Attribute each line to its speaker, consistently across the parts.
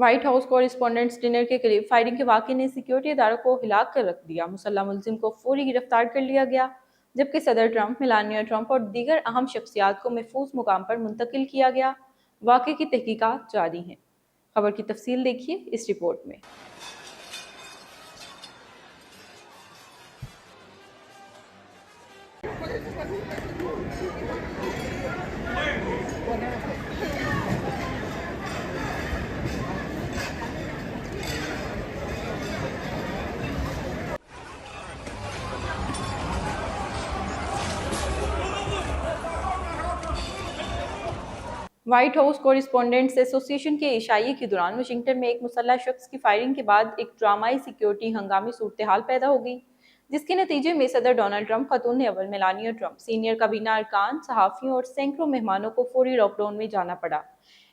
Speaker 1: White house correspondents dinner के करीब firing के वाक़े ने सिक्योरिटी इदारों को हिला कर रख दिया। मुसल्लह मुलजिम को फौरी गिरफ्तार कर लिया गया, जबकि सदर ट्रंप, मेलानिया ट्रंप और दीगर अहम शख्सियात को महफूज मुकाम पर मुंतकिल किया गया। वाक़े की तहकीकात जारी हैं। खबर की तफसील देखिए इस रिपोर्ट में। व्हाइट हाउस कॉरेस्पॉन्डेंट्स एसोसिएशन के इशाइये के दौरान वाशिंगटन में एक मुसल्लह शख्स की फायरिंग के बाद एक ड्रामाई सिक्योरिटी हंगामी सूरत हाल पैदा हो गई, जिसके नतीजे में सदर डोनाल्ड ट्रंप, खातून अव्वल मेलानिया ट्रंप, सीनियर काबीना अरकान, सहाफ़ियों और सैकड़ों मेहमानों को फौरी लॉकडाउन में जाना पड़ा।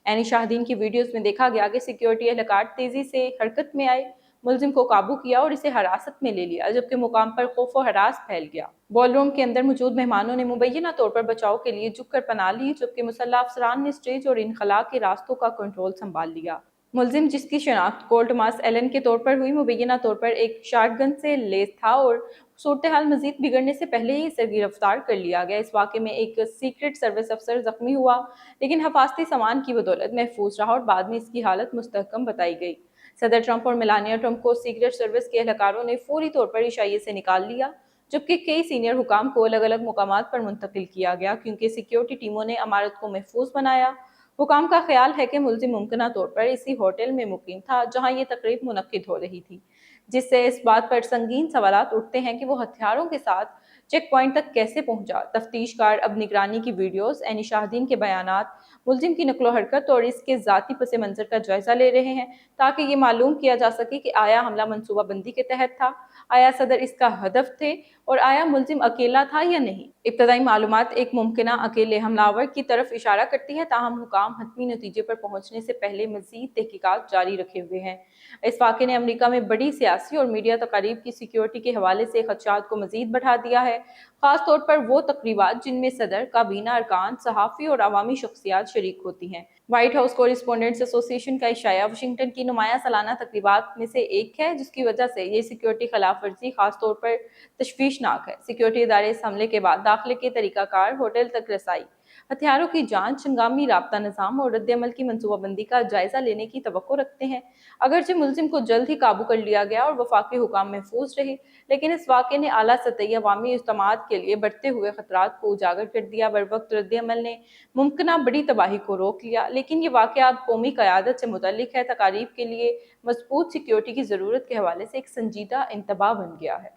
Speaker 1: ऐनी शाहदीन की वीडियोज में देखा गया कि सिक्योरिटी एहलकार तेजी से हरकत में आए, मुलजिम को काबू किया और इसे हिरासत में ले लिया, जबकि मुकाम पर खौफ व हरास फैल गया। बॉलरूम के अंदर मौजूद मेहमानों ने मुबैना तौर पर बचाव के लिए झुककर पनाह ली, जबकि मुसल्लह अफसरान ने स्टेज और इनखला के रास्तों का कंट्रोल संभाल लिया। मुलजिम, जिसकी शनाख्त कोल्ट मास एलन के तौर पर हुई, मुबैना तौर पर एक शॉटगन से लैस था और सूरत हाल मजीद बिगड़ने से पहले ही इसे गिरफ्तार कर लिया गया। इस वाक़े में एक सीक्रेट सर्विस अफसर जख्मी हुआ, लेकिन हिफाजती सामान की बदौलत महफूज रहा और बाद में इसकी हालत मुस्तहकम बताई गई। सदर ट्रंप और मेलानिया ट्रंप को सीक्रेट सर्विस के एहलकारों ने फौरी तौर पर इशाइये से निकाल लिया, जबकि कई सीनियर हुकाम को अलग अलग मुकामात पर मुंतकिल किया गया, क्योंकि सिक्योरिटी टीमों ने इमारत को महफूज बनाया। हुकाम का ख्याल है कि मुलजिम मुमकिना तौर पर इसी होटल में मुकीम था जहां ये तकरीब मुनक्किद हो रही थी, जिससे इस बात पर संगीन सवालात उठते हैं कि वो हथियारों के साथ चेक पॉइंट तक कैसे पहुंचा। तफ्तीशकार अब निगरानी की वीडियोस, ऐनी शाहदीन के बयानात, मुलजिम की नकलो हरकत और इसके ज़ाती पस मंज़र का जायजा ले रहे हैं, ताकि ये मालूम किया जा सके कि आया हमला मनसूबाबंदी के तहत था, आया सदर इसका हदफ थे और आया मुलजिम अकेला था या नहीं। इब्तदाई मालूमात एक मुमकिना अकेले हमलावर की तरफ इशारा करती है, ताहम हुकाम हतमी नतीजे पर पहुंचने से पहले मज़ीद तहकीकात जारी रखे हुए हैं। इस वाक़े ने अमरीका में बड़ी सियासी और मीडिया तकारीब की सिक्योरिटी के हवाले से खदशात को मज़ीद बढ़ा दिया है, खास तौर पर वो तकरीबात जिनमें सदर, काबीना अरकान, सहाफ़ी और अवामी शख्सियात शरीक होती हैं। व्हाइट हाउस कॉरेस्पॉन्डेंट्स एसोसिएशन का इशाया वाशिंगटन की नुमाया सालाना तकरीबात में से एक है, जिसकी वजह से ये सिक्योरिटी खिलाफ वर्जी खास तौर पर तशवीशनाक है। सिक्योरिटी इदारे इस हमले के बाद दाखिले के तरीकाकार, होटल तक रसाई, हथियारों की जांच, हंगामी राब्ता निज़ाम और रद्द-ए-अमल की मनसूबाबंदी का जायजा लेने की तवक्को रखते हैं। अगरचे मुलजिम को जल्द ही काबू कर लिया गया और वफाकी हुकाम महफूज रहे, लेकिन इस वाक़े ने आला सतही अवामी इज्तिमात के लिए बढ़ते हुए खतरात को उजागर कर दिया। बरवक्त रद्द-ए-अमल ने मुमकिना बड़ी तबाही को रोक लिया, लेकिन ये वाक़या अब कौमी क़यादत से मुतल्लिक है। तकारीब के लिए मज़बूत सिक्योरिटी की ज़रूरत के हवाले से एक संजीदा इंतबाह बन गया है।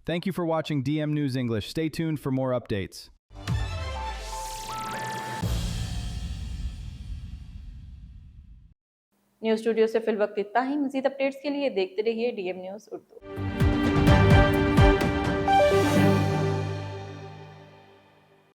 Speaker 2: Thank you for watching DM News English. Stay tuned for more updates.
Speaker 1: News studio से फिल वक्त इतना ही। मज़ीद अपडेट्स के लिए देखते रहिए DM न्यूज़ उर्दू।